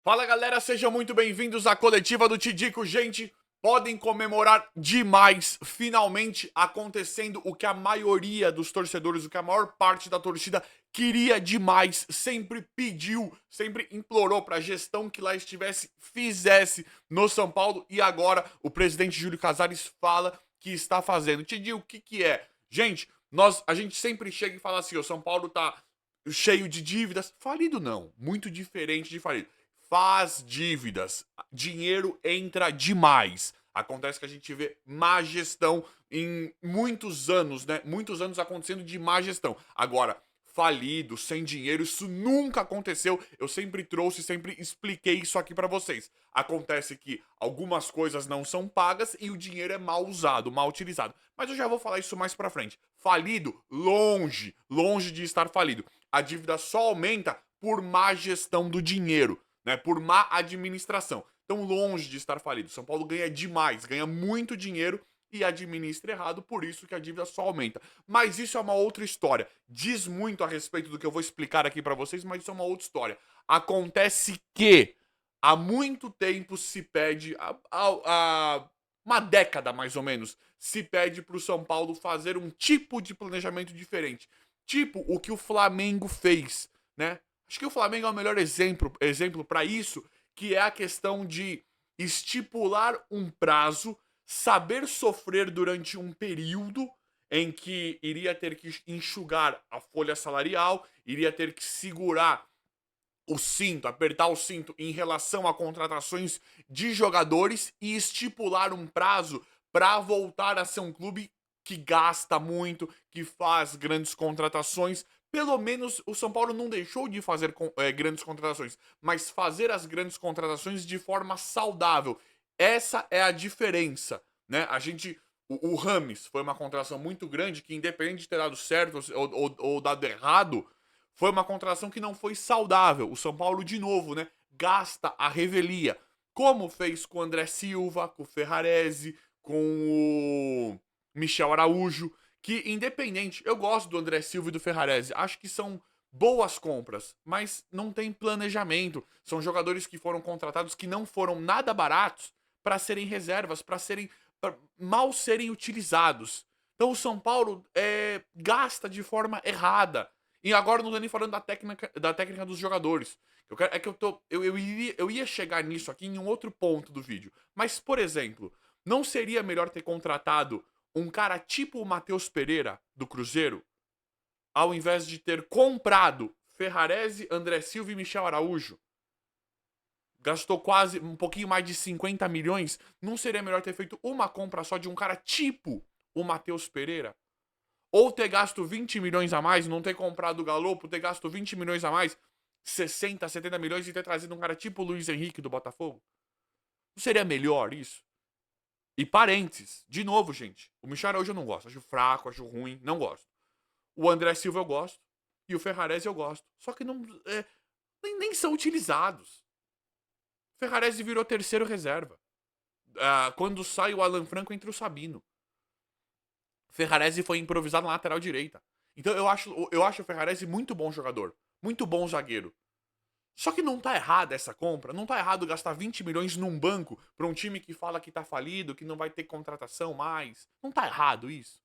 Fala galera, sejam muito bem-vindos à coletiva do Tidico. Gente, podem comemorar demais, finalmente acontecendo o que a maioria dos torcedores, o que a maior parte da torcida queria demais, sempre pediu, sempre implorou para a gestão que lá estivesse, fizesse no São Paulo, e agora o presidente Júlio Casares fala que está fazendo. Tidico, o que que é? Gente, a gente sempre chega e fala assim, o São Paulo tá cheio de dívidas. Falido não, muito diferente de falido. Faz dívidas, dinheiro entra demais. Acontece que a gente vê má gestão em muitos anos, né? Muitos anos acontecendo de má gestão. Agora, falido, sem dinheiro, isso nunca aconteceu. Eu sempre trouxe, sempre expliquei isso aqui pra vocês. Acontece que algumas coisas não são pagas e o dinheiro é mal usado, mal utilizado. Mas eu já vou falar isso mais pra frente. Falido, longe, longe de estar falido. A dívida só aumenta por má gestão do dinheiro, né? Por má administração. Então, longe de estar falido. São Paulo ganha demais, ganha muito dinheiro e administra errado, por isso que a dívida só aumenta. Mas isso é uma outra história. Diz muito a respeito do que eu vou explicar aqui pra vocês, mas isso é uma outra história. Acontece que há muito tempo se pede, há uma década mais ou menos, se pede pro São Paulo fazer um tipo de planejamento diferente. Tipo o que o Flamengo fez, né? Acho que o Flamengo é o melhor exemplo para isso, que é a questão de estipular um prazo, saber sofrer durante um período em que iria ter que enxugar a folha salarial, iria ter que segurar o cinto, apertar o cinto em relação a contratações de jogadores e estipular um prazo para voltar a ser um clube que gasta muito, que faz grandes contratações. Pelo menos o São Paulo não deixou de fazer grandes contratações, mas fazer as grandes contratações de forma saudável. Essa é a diferença, né? O Rames foi uma contratação muito grande que, independente de ter dado certo ou dado errado, foi uma contratação que não foi saudável. O São Paulo, de novo, né, gasta a revelia. Como fez com o André Silva, com o Ferrarese, com o Michel Araújo, que independente, eu gosto do André Silva e do Ferrarese, acho que são boas compras, mas não tem planejamento. São jogadores que foram contratados que não foram nada baratos para serem reservas, pra mal serem utilizados. Então o São Paulo gasta de forma errada. E agora não tô nem falando da técnica dos jogadores. Eu ia chegar nisso aqui em um outro ponto do vídeo. Mas, por exemplo, não seria melhor ter contratado um cara tipo o Matheus Pereira, do Cruzeiro, ao invés de ter comprado Ferrarese, André Silva e Michel Araújo? Gastou quase um pouquinho mais de 50 milhões. Não seria melhor ter feito uma compra só de um cara tipo o Matheus Pereira? Ou ter gasto 20 milhões a mais, não ter comprado o Galopo, ter gasto 20 milhões a mais, 60, 70 milhões e ter trazido um cara tipo o Luiz Henrique do Botafogo? Não seria melhor isso? E parênteses, de novo, gente, o Michel Araújo eu não gosto, acho fraco, acho ruim, não gosto. O André Silva eu gosto, e o Ferrarese eu gosto. Só que não, nem são utilizados. O Ferrarese virou terceiro reserva. Quando sai o Alan Franco, entra o Sabino. Ferrarese foi improvisado na lateral direita. Então eu acho o Ferrarese muito bom jogador. Muito bom zagueiro. Só que não tá errada essa compra. Não tá errado gastar 20 milhões num banco pra um time que fala que tá falido, que não vai ter contratação mais. Não tá errado isso.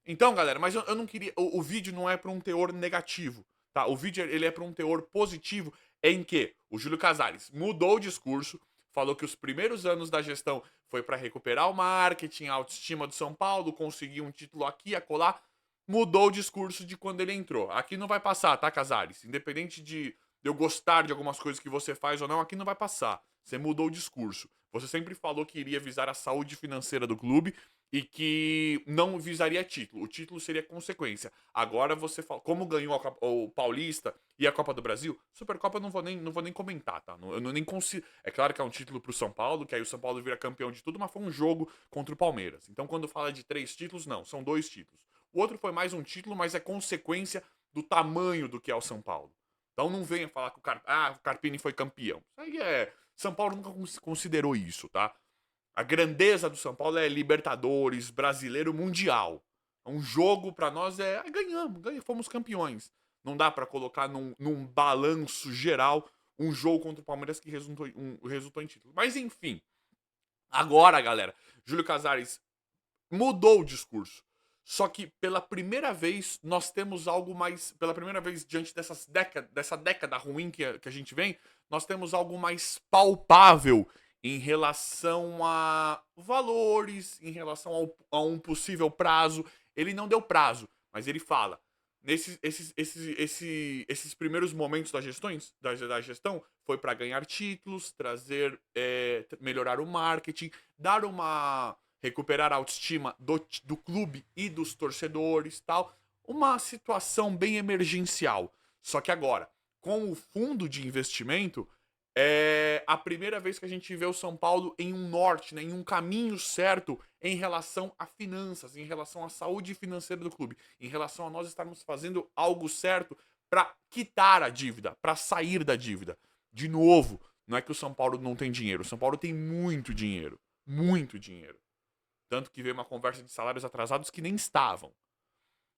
Então, galera, mas eu não queria. O vídeo não é pra um teor negativo, tá? O vídeo ele é pra um teor positivo em que o Júlio Casares mudou o discurso, falou que os primeiros anos da gestão foi pra recuperar o marketing, a autoestima do São Paulo, conseguir um título aqui, acolá. Mudou o discurso de quando ele entrou. Aqui não vai passar, tá, Casares? Independente de eu gostar de algumas coisas que você faz ou não, aqui não vai passar. Você mudou o discurso. Você sempre falou que iria visar a saúde financeira do clube e que não visaria título. O título seria consequência. Agora você fala, como ganhou o Paulista e a Copa do Brasil, Supercopa eu não vou nem comentar, tá? Eu não nem consigo. É claro que é um título pro São Paulo, que aí o São Paulo vira campeão de tudo, mas foi um jogo contra o Palmeiras. Então quando fala de 3 títulos, não, são 2 títulos. O outro foi mais um título, mas é consequência do tamanho do que é o São Paulo. Então não venha falar que o Carpini foi campeão. Isso aí é. São Paulo nunca considerou isso, tá? A grandeza do São Paulo é Libertadores, Brasileiro, Mundial. Um jogo pra nós ganhamos, fomos campeões. Não dá pra colocar num balanço geral um jogo contra o Palmeiras que resultou em título. Mas enfim, agora, galera, Júlio Casares mudou o discurso. Só que pela primeira vez nós temos algo mais. Pela primeira vez diante dessa década ruim que a gente vem, nós temos algo mais palpável em relação a valores, em relação a um possível prazo. Ele não deu prazo, mas ele fala. Esses primeiros momentos da gestão foi para ganhar títulos, trazer, melhorar o marketing, dar uma recuperar a autoestima do clube e dos torcedores, tal. Uma situação bem emergencial. Só que agora, com o fundo de investimento, é a primeira vez que a gente vê o São Paulo em um norte, né, em um caminho certo em relação a finanças, em relação à saúde financeira do clube, em relação a nós estarmos fazendo algo certo para quitar a dívida, para sair da dívida. De novo, não é que o São Paulo não tem dinheiro, o São Paulo tem muito dinheiro, muito dinheiro. Tanto que veio uma conversa de salários atrasados que nem estavam.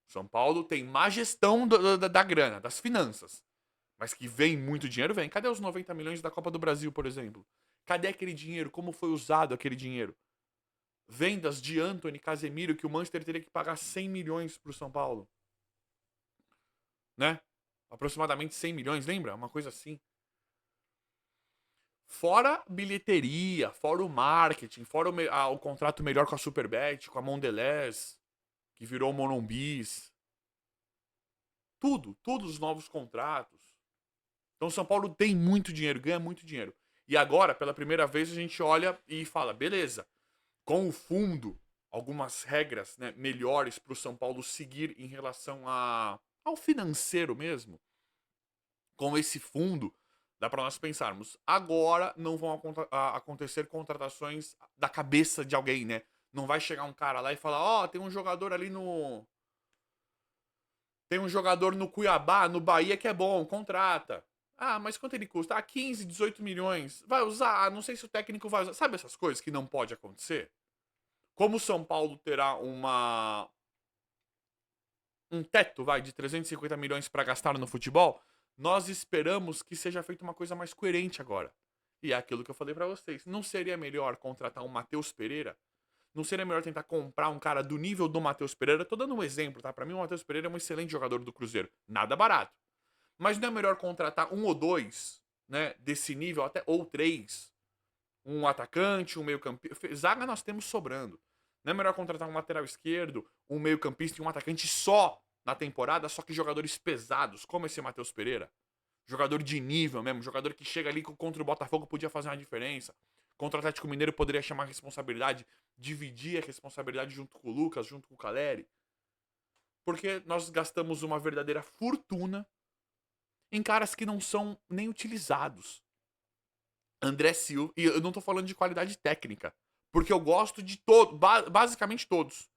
São Paulo tem má gestão da grana, das finanças. Mas que vem muito dinheiro, vem. Cadê os 90 milhões da Copa do Brasil, por exemplo? Cadê aquele dinheiro? Como foi usado aquele dinheiro? Vendas de Antony Casemiro, que o Manchester teria que pagar 100 milhões pro São Paulo. Né? Aproximadamente 100 milhões, lembra? Uma coisa assim. Fora bilheteria, fora o marketing, fora o contrato melhor com a Superbet, com a Mondelez, que virou o Monombis. Todos os novos contratos. Então o São Paulo tem muito dinheiro, ganha muito dinheiro. E agora, pela primeira vez, a gente olha e fala, beleza, com o fundo, algumas regras, né, melhores para o São Paulo seguir em relação ao financeiro mesmo. Com esse fundo, dá para nós pensarmos, agora não vão acontecer contratações da cabeça de alguém, né? Não vai chegar um cara lá e falar, ó, tem um jogador ali no... Tem um jogador no Cuiabá, no Bahia, que é bom, contrata. Ah, mas quanto ele custa? Ah, 15, 18 milhões. Vai usar? Ah, não sei se o técnico vai usar. Sabe essas coisas que não pode acontecer? Como o São Paulo terá um teto, vai, de 350 milhões para gastar no futebol, nós esperamos que seja feita uma coisa mais coerente agora. E é aquilo que eu falei para vocês. Não seria melhor contratar um Matheus Pereira? Não seria melhor tentar comprar um cara do nível do Matheus Pereira? Tô dando um exemplo, tá? Pra mim o Matheus Pereira é um excelente jogador do Cruzeiro. Nada barato. Mas não é melhor contratar um ou dois, né? Desse nível, até ou três. Um atacante, um meio campista. Zaga nós temos sobrando. Não é melhor contratar um lateral esquerdo, um meio campista e um atacante só na temporada, só que jogadores pesados, como esse Matheus Pereira? Jogador de nível mesmo, jogador que chega ali contra o Botafogo podia fazer uma diferença. Contra o Atlético Mineiro poderia chamar a responsabilidade, dividir a responsabilidade junto com o Lucas, junto com o Caleri. Porque nós gastamos uma verdadeira fortuna em caras que não são nem utilizados. André Silva, e eu não tô falando de qualidade técnica, porque eu gosto de basicamente todos.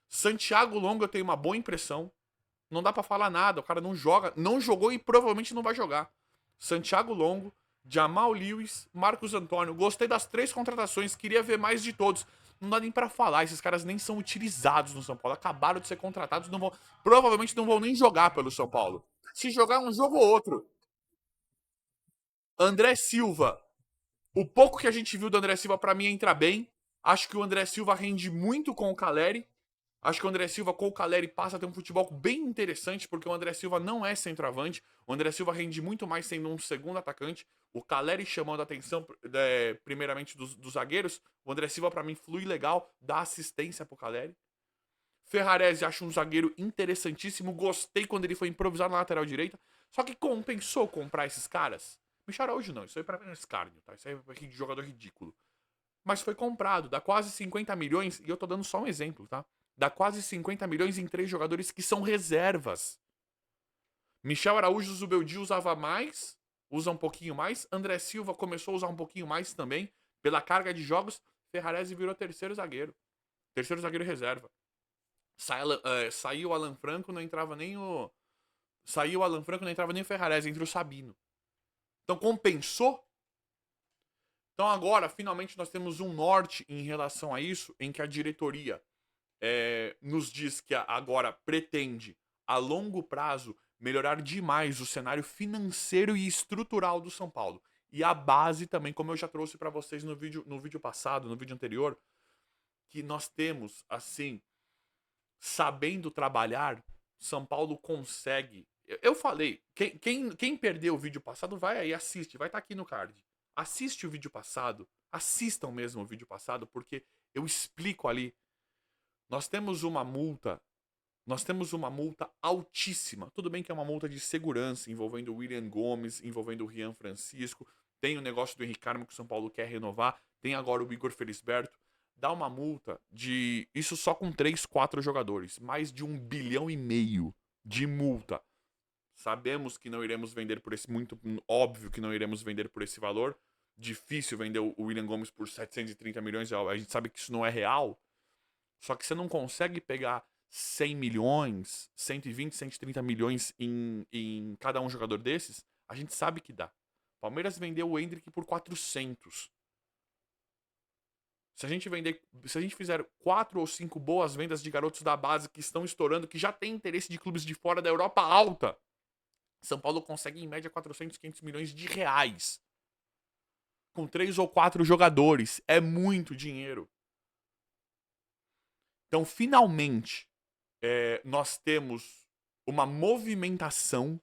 Santiago Longo eu tenho uma boa impressão. Não dá pra falar nada, o cara não joga, não jogou e provavelmente não vai jogar. Santiago Longo, Jamal Lewis, Marcos Antônio. Gostei das três contratações, queria ver mais de todos. Não dá nem pra falar, esses caras nem são utilizados no São Paulo. Acabaram de ser contratados, não vão, provavelmente não vão nem jogar pelo São Paulo. Se jogar um jogo ou outro. André Silva. O pouco que a gente viu do André Silva, pra mim, entra bem. Acho que o André Silva rende muito com o Caleri. Acho que o André Silva com o Caleri passa a ter um futebol bem interessante, porque o André Silva não é centroavante. O André Silva rende muito mais sendo um segundo atacante. O Caleri chamando a atenção, primeiramente, dos zagueiros. O André Silva, pra mim, flui legal, dá assistência pro Caleri. Ferrarese acho um zagueiro interessantíssimo. Gostei quando ele foi improvisado na lateral direita. Só que compensou comprar esses caras? Michel Araújo não, isso aí pra mim é um escárnio, tá? Isso aí é de jogador ridículo. Mas foi comprado, dá quase 50 milhões, e eu tô dando só um exemplo, tá? Dá quase 50 milhões em três jogadores que são reservas. Michel Araújo Zubeldia usava mais, usa um pouquinho mais. André Silva começou a usar um pouquinho mais também, pela carga de jogos. Ferrarese virou terceiro zagueiro. Terceiro zagueiro reserva. Saiu o Alan Franco, não entrava nem o. Saiu o Alan Franco, não entrava nem o Ferrarese, entre o Sabino. Então compensou. Então agora, finalmente, nós temos um norte em relação a isso, em que a diretoria nos diz que agora pretende, a longo prazo, melhorar demais o cenário financeiro e estrutural do São Paulo. E a base também, como eu já trouxe para vocês no vídeo passado, no vídeo anterior, que nós temos, assim, sabendo trabalhar, São Paulo consegue. Eu falei, quem perdeu o vídeo passado, vai aí, assiste, vai estar aqui no card. Assiste o vídeo passado, assistam mesmo o vídeo passado, porque eu explico ali. Nós temos uma multa, nós temos uma multa altíssima. Tudo bem que é uma multa de segurança, envolvendo o William Gomes, envolvendo o Rian Francisco. Tem o negócio do Henrique Carmo que o São Paulo quer renovar. Tem agora o Igor Felisberto. Dá uma multa de. Isso só com 3, 4 jogadores. Mais de 1,5 bilhão de multa. Sabemos que não iremos vender por esse. Muito óbvio que não iremos vender por esse valor. Difícil vender o William Gomes por 730 milhões. A gente sabe que isso não é real. Só que você não consegue pegar 100 milhões, 120, 130 milhões em cada um jogador desses. A gente sabe que dá. Palmeiras vendeu o Endrick por 400. Se a gente fizer 4 ou 5 boas vendas de garotos da base que estão estourando, que já tem interesse de clubes de fora da Europa alta, São Paulo consegue em média 400, 500 milhões de reais. Com 3 ou 4 jogadores. É muito dinheiro. Então, finalmente, nós temos uma movimentação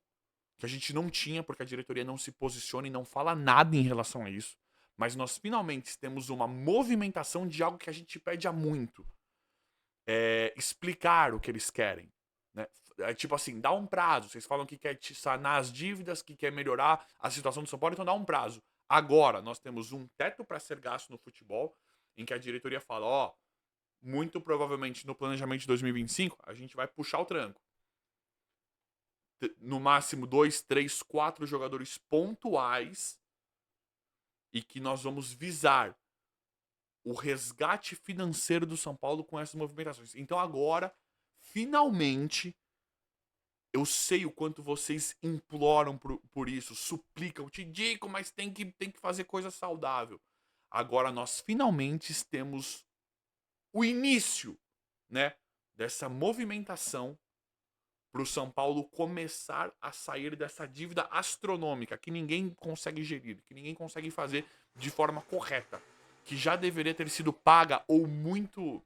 que a gente não tinha, porque a diretoria não se posiciona e não fala nada em relação a isso. Mas nós finalmente temos uma movimentação de algo que a gente pede há muito. Explicar o que eles querem. Né? Tipo assim, dá um prazo. Vocês falam que quer sanar as dívidas, que quer melhorar a situação do São Paulo, então dá um prazo. Agora, nós temos um teto para ser gasto no futebol, em que a diretoria fala, ó, muito provavelmente no planejamento de 2025, a gente vai puxar o tranco. No máximo 2, 3, 4 jogadores pontuais e que nós vamos visar o resgate financeiro do São Paulo com essas movimentações. Então agora, finalmente, eu sei o quanto vocês imploram por isso, suplicam, te digo, mas tem que fazer coisa saudável. Agora nós finalmente temos o início, né, dessa movimentação para o São Paulo começar a sair dessa dívida astronômica que ninguém consegue gerir, que ninguém consegue fazer de forma correta, que já deveria ter sido paga ou muito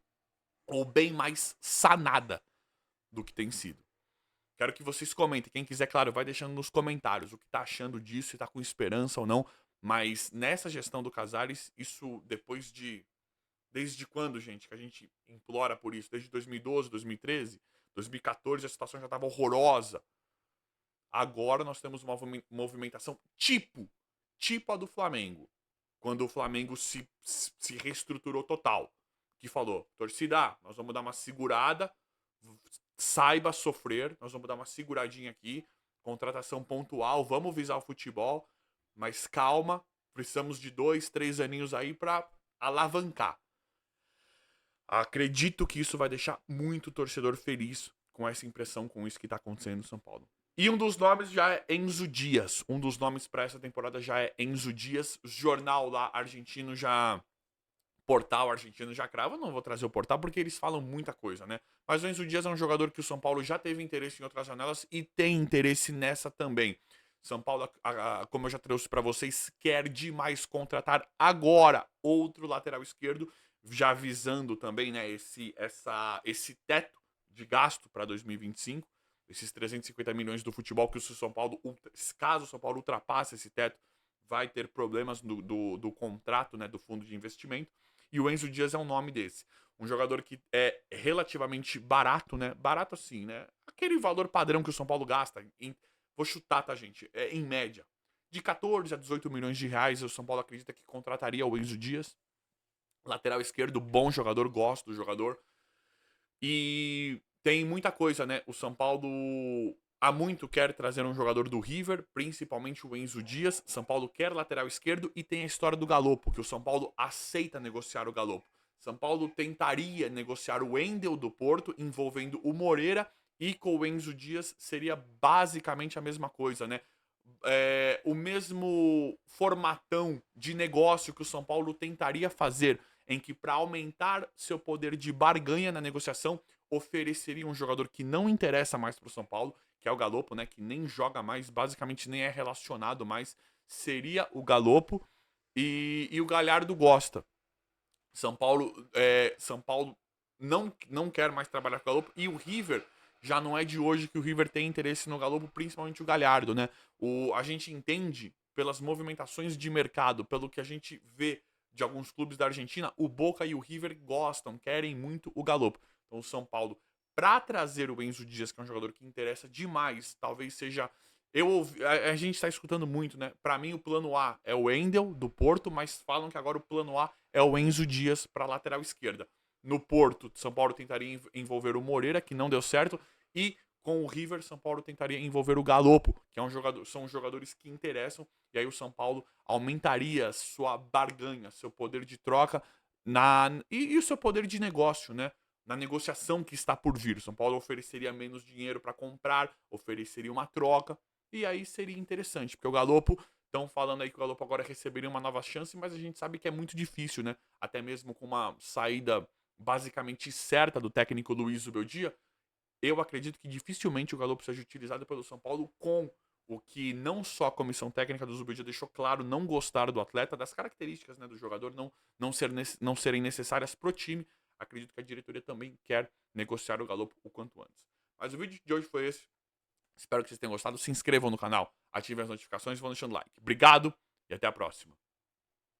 ou bem mais sanada do que tem sido. Quero que vocês comentem, quem quiser, claro, vai deixando nos comentários o que tá achando disso, se tá com esperança ou não, mas nessa gestão do Casares, isso depois de desde quando, gente, que a gente implora por isso? Desde 2012, 2013? 2014 a situação já estava horrorosa. Agora nós temos uma movimentação tipo a do Flamengo. Quando o Flamengo se reestruturou total. Que falou, torcida, nós vamos dar uma segurada, saiba sofrer, nós vamos dar uma seguradinha aqui, contratação pontual, vamos visar o futebol, mas calma, precisamos de 2, 3 aninhos aí para alavancar. Acredito que isso vai deixar muito torcedor feliz com essa impressão, com isso que está acontecendo no São Paulo. E um dos nomes já é Enzo Dias. Um dos nomes para essa temporada já é Enzo Dias. Jornal lá argentino já... Portal argentino já crava. Não vou trazer o portal porque eles falam muita coisa, né? Mas o Enzo Dias é um jogador que o São Paulo já teve interesse em outras janelas e tem interesse nessa também. São Paulo, como eu já trouxe para vocês, quer demais contratar agora outro lateral esquerdo, já visando também, né, esse teto de gasto para 2025, esses 350 milhões do futebol que o São Paulo, caso o São Paulo ultrapasse esse teto, vai ter problemas do contrato, né, do fundo de investimento. E o Enzo Dias é um nome desse. Um jogador que é relativamente barato, né? Barato assim, né? Aquele valor padrão que o São Paulo gasta. Vou chutar, tá, gente? Em média. De 14 a 18 milhões de reais, o São Paulo acredita que contrataria o Enzo Dias. Lateral esquerdo, bom jogador, gosto do jogador. E tem muita coisa, né? O São Paulo há muito quer trazer um jogador do River, principalmente o Enzo Dias. São Paulo quer lateral esquerdo e tem a história do Galopo, que o São Paulo aceita negociar o Galopo. São Paulo tentaria negociar o Wendel do Porto, envolvendo o Moreira, e com o Enzo Dias seria basicamente a mesma coisa, né? O mesmo formatão de negócio que o São Paulo tentaria fazer, em que para aumentar seu poder de barganha na negociação, ofereceria um jogador que não interessa mais para o São Paulo, que é o Galopo, né? Que nem joga mais, basicamente nem é relacionado mais. Seria o Galopo. E o Galhardo gosta. São Paulo não quer mais trabalhar com o Galopo. E o River já não é de hoje que o River tem interesse no Galopo, principalmente o Galhardo, né? A gente entende pelas movimentações de mercado, pelo que a gente vê de alguns clubes da Argentina, o Boca e o River gostam, querem muito o Galopo. Então o São Paulo, para trazer o Enzo Dias, que é um jogador que interessa demais, talvez seja a gente está escutando muito, né? Para mim, o plano A é o Endel, do Porto, mas falam que agora o plano A é o Enzo Dias para lateral esquerda. No Porto, São Paulo tentaria envolver o Moreira, que não deu certo, e com o River, São Paulo tentaria envolver o Galopo, que são jogadores que interessam, e aí o São Paulo aumentaria sua barganha, seu poder de troca e o seu poder de negócio, né? Na negociação que está por vir. São Paulo ofereceria menos dinheiro para comprar, ofereceria uma troca, e aí seria interessante, porque o Galopo, estão falando aí que o Galopo agora receberia uma nova chance, mas a gente sabe que é muito difícil, né? Até mesmo com uma saída basicamente certa do técnico Luiz Zubeldia, eu acredito que dificilmente o Galopo seja utilizado pelo São Paulo, com o que não só a comissão técnica do Zubeldia deixou claro não gostar do atleta, das características, né, do jogador não serem necessárias pro time. Acredito que a diretoria também quer negociar o Galopo o quanto antes. Mas o vídeo de hoje foi esse. Espero que vocês tenham gostado. Se inscrevam no canal, ativem as notificações e vão deixando like. Obrigado e até a próxima.